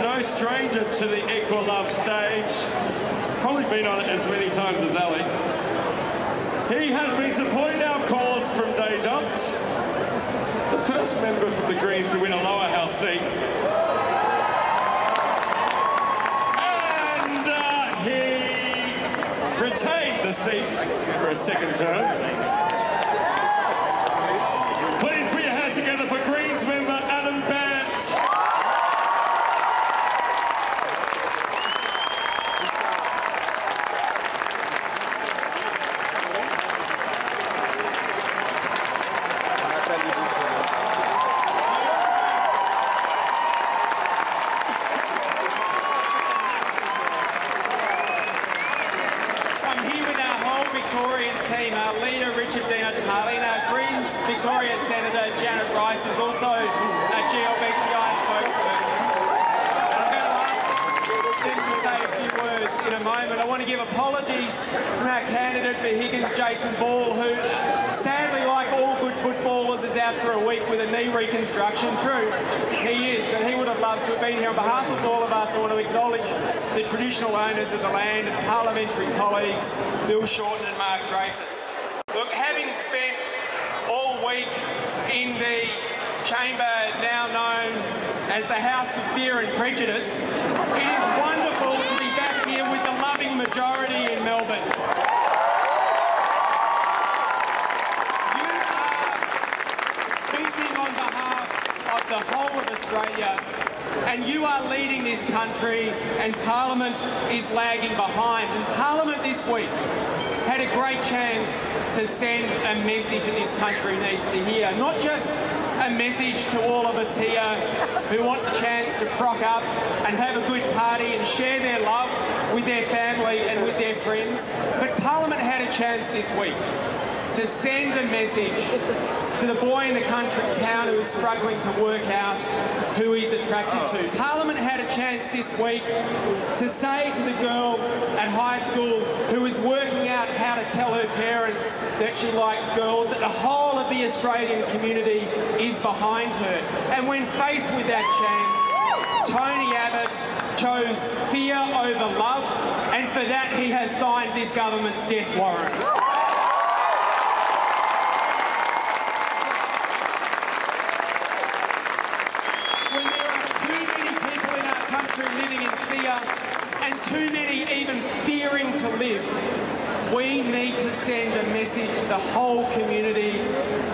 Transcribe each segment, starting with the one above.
no stranger to the Equal Love stage. Probably been on it as many times as Ali. He has been supporting our cause from day dot. The first member from the Greens to win a lower house seat. And he retained the seat for a second term. Please put your hands together for Greens member Bandt. Victorian team, our leader Richard Dinatali, and our Greens Victoria Senator Janet Rice is also a GLBTI spokesperson. And I'm going to ask them to say a few words in a moment. I want to give apologies from our candidate for Higgins, Jason Ball, who sadly, like all good footballers, is out for a week with a knee reconstruction. True, he is, but he would have loved to have been here. On behalf of all of us, I want to acknowledge the traditional owners of the land and parliamentary colleagues, Bill Shorten and Mark Dreyfus. Look, having spent all week in the chamber now known as the House of Fear and Prejudice, it is wonderful to be back here with the loving majority in Melbourne. You are speaking on behalf of the whole of Australia, and you are leading this country, and Parliament is lagging behind. And Parliament this week had a great chance to send a message that this country needs to hear. Not just a message to all of us here who want the chance to frock up and have a good party and share their love with their family and with their friends, but Parliament had a chance this week to send a message to the boy in the country town who is struggling to work out who he's attracted to. Parliament had a chance this week to say to the girl at high school who is working out how to tell her parents that she likes girls, that the whole of the Australian community is behind her. And when faced with that chance, Tony Abbott chose fear over love, and for that he has signed this government's death warrant. Living in fear, and too many even fearing to live, we need to send a message to the whole community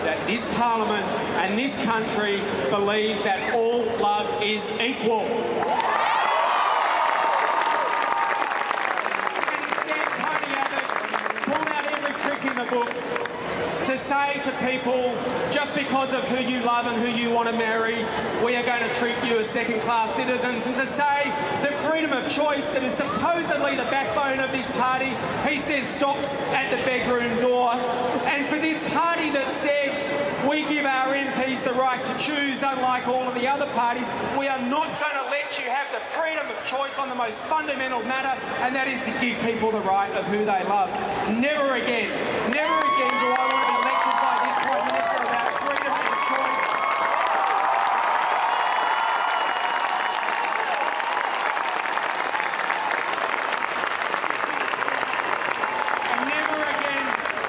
that this Parliament and this country believes that all love is equal. And instead, Tony Abbott pulled out every trick in the book to say to people, just because of who you love and who you want to marry, we are going to treat you as second-class citizens, and to say that freedom of choice, that is supposedly the backbone of this party, he says stops at the bedroom door. And for this party that said we give our MPs the right to choose, unlike all of the other parties, we are not going to let you have the freedom of choice on the most fundamental matter, and that is to give people the right of who they love. Never again do I want to be lectured by this Prime Minister about freedom and choice. And never again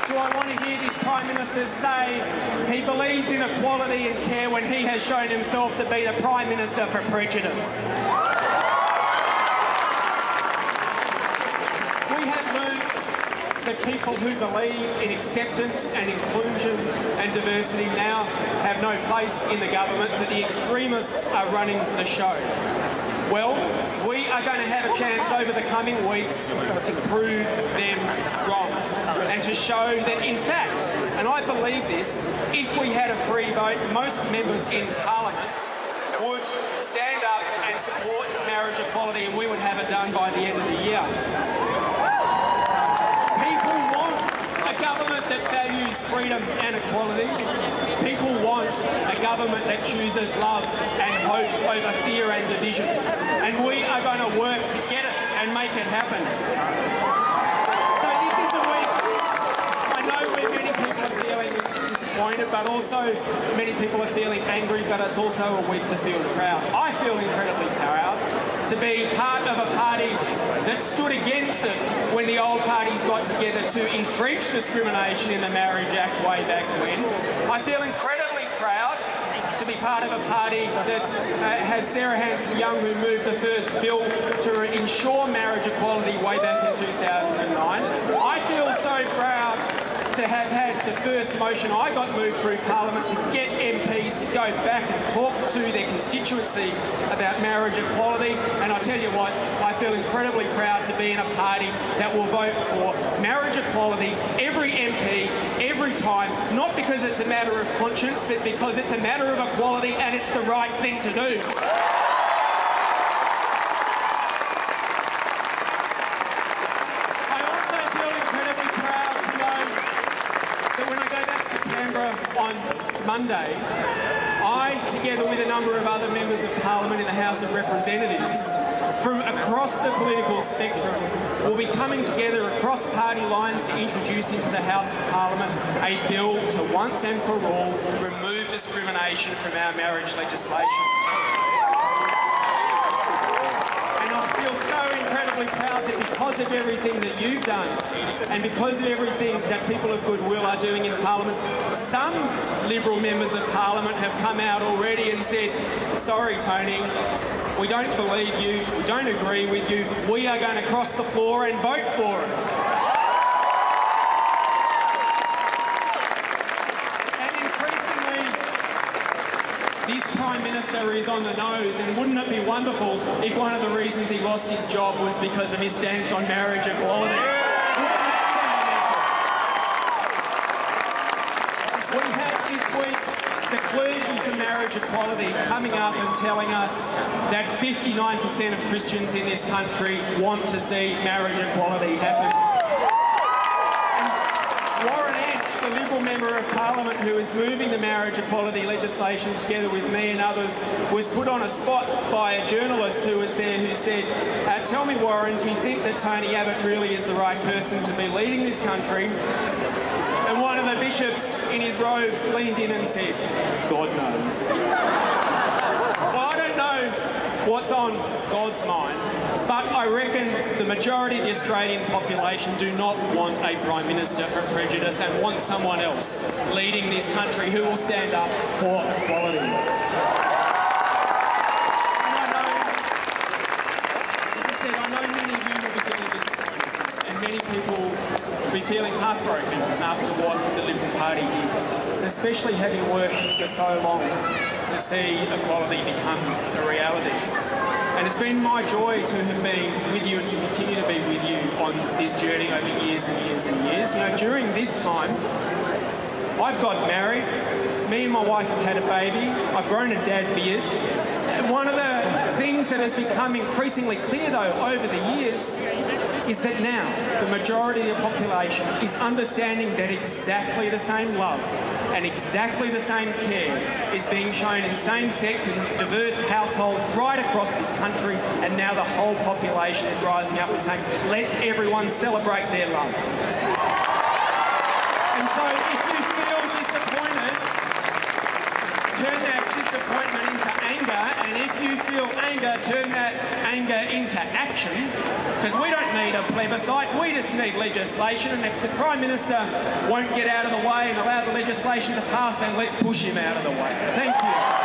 do I want to hear this Prime Minister say he believes in equality and care when he has shown himself to be the Prime Minister for prejudice. We have learnt that people who believe in acceptance and inclusion and diversity now have no place in the government, that the extremists are running the show. Well, we are going to have a chance over the coming weeks to prove them wrong, and to show that, in fact, and I believe this, if we had a free vote, most members in Parliament would stand up and support marriage equality, and we would have it done by the end of the year. People want a government that values freedom and equality. People want a government that chooses love and hope over fear and division. And we are going to work to get it and make it happen. So this is the week, I know where many people are feeling disappointed, but also many people are feeling angry, but it's also a week to feel proud. I feel incredibly proud to be part of a party that stood against it when the old parties got together to entrench discrimination in the Marriage Act way back when. I feel incredibly proud to be part of a party that has Sarah Hanson-Young, who moved the first bill to ensure marriage equality way back in 2009. I feel so proud to have had the first motion I got moved through Parliament to get MPs to go back and talk to their constituency about marriage equality. And I tell you what, I feel incredibly proud to be in a party that will vote for marriage equality every MP, every time, not because it's a matter of conscience, but because it's a matter of equality and it's the right thing to do. On Monday, I, together with a number of other members of Parliament in the House of Representatives from across the political spectrum, will be coming together across party lines to introduce into the House of Parliament a bill to once and for all remove discrimination from our marriage legislation. I feel so incredibly proud that because of everything that you've done and because of everything that people of goodwill are doing in Parliament, some Liberal members of Parliament have come out already and said, sorry Tony, we don't believe you, we don't agree with you, we are going to cross the floor and vote for it. This Prime Minister is on the nose, and wouldn't it be wonderful if one of the reasons he lost his job was because of his stance on marriage equality? We had this week the clergy for marriage equality coming up and telling us that 59% of Christians in this country want to see marriage equality happen. The Liberal Member of Parliament who is moving the marriage equality legislation together with me and others was put on a spot by a journalist who was there who said, tell me Warren, do you think that Tony Abbott really is the right person to be leading this country? And one of the bishops in his robes leaned in and said, God knows. Well, I don't know what's on God's mind, but I reckon the majority of the Australian population do not want a Prime Minister from prejudice and want someone else leading this country who will stand up for equality. And I know many of you will be feeling disappointed and many people will be feeling heartbroken after what the Liberal Party did, especially having worked for so long to see equality become a reality. And it's been my joy to have been with you and to continue to be with you on this journey over years and years and years. You know, during this time, I've got married, me and my wife have had a baby, I've grown a dad beard. And one of the things that has become increasingly clear, though, over the years is that now the majority of the population is understanding that exactly the same love and exactly the same care is being shown in same-sex and diverse households right across this country, and now the whole population is rising up and saying, let everyone celebrate their love. And so if you feel disappointed, turn that disappointment into anger, and if you feel anger, turn that anger into action, because we don't need a plebiscite, we just need legislation, and if the Prime Minister won't get out of the way and allow the legislation to pass, then let's push him out of the way. Thank you.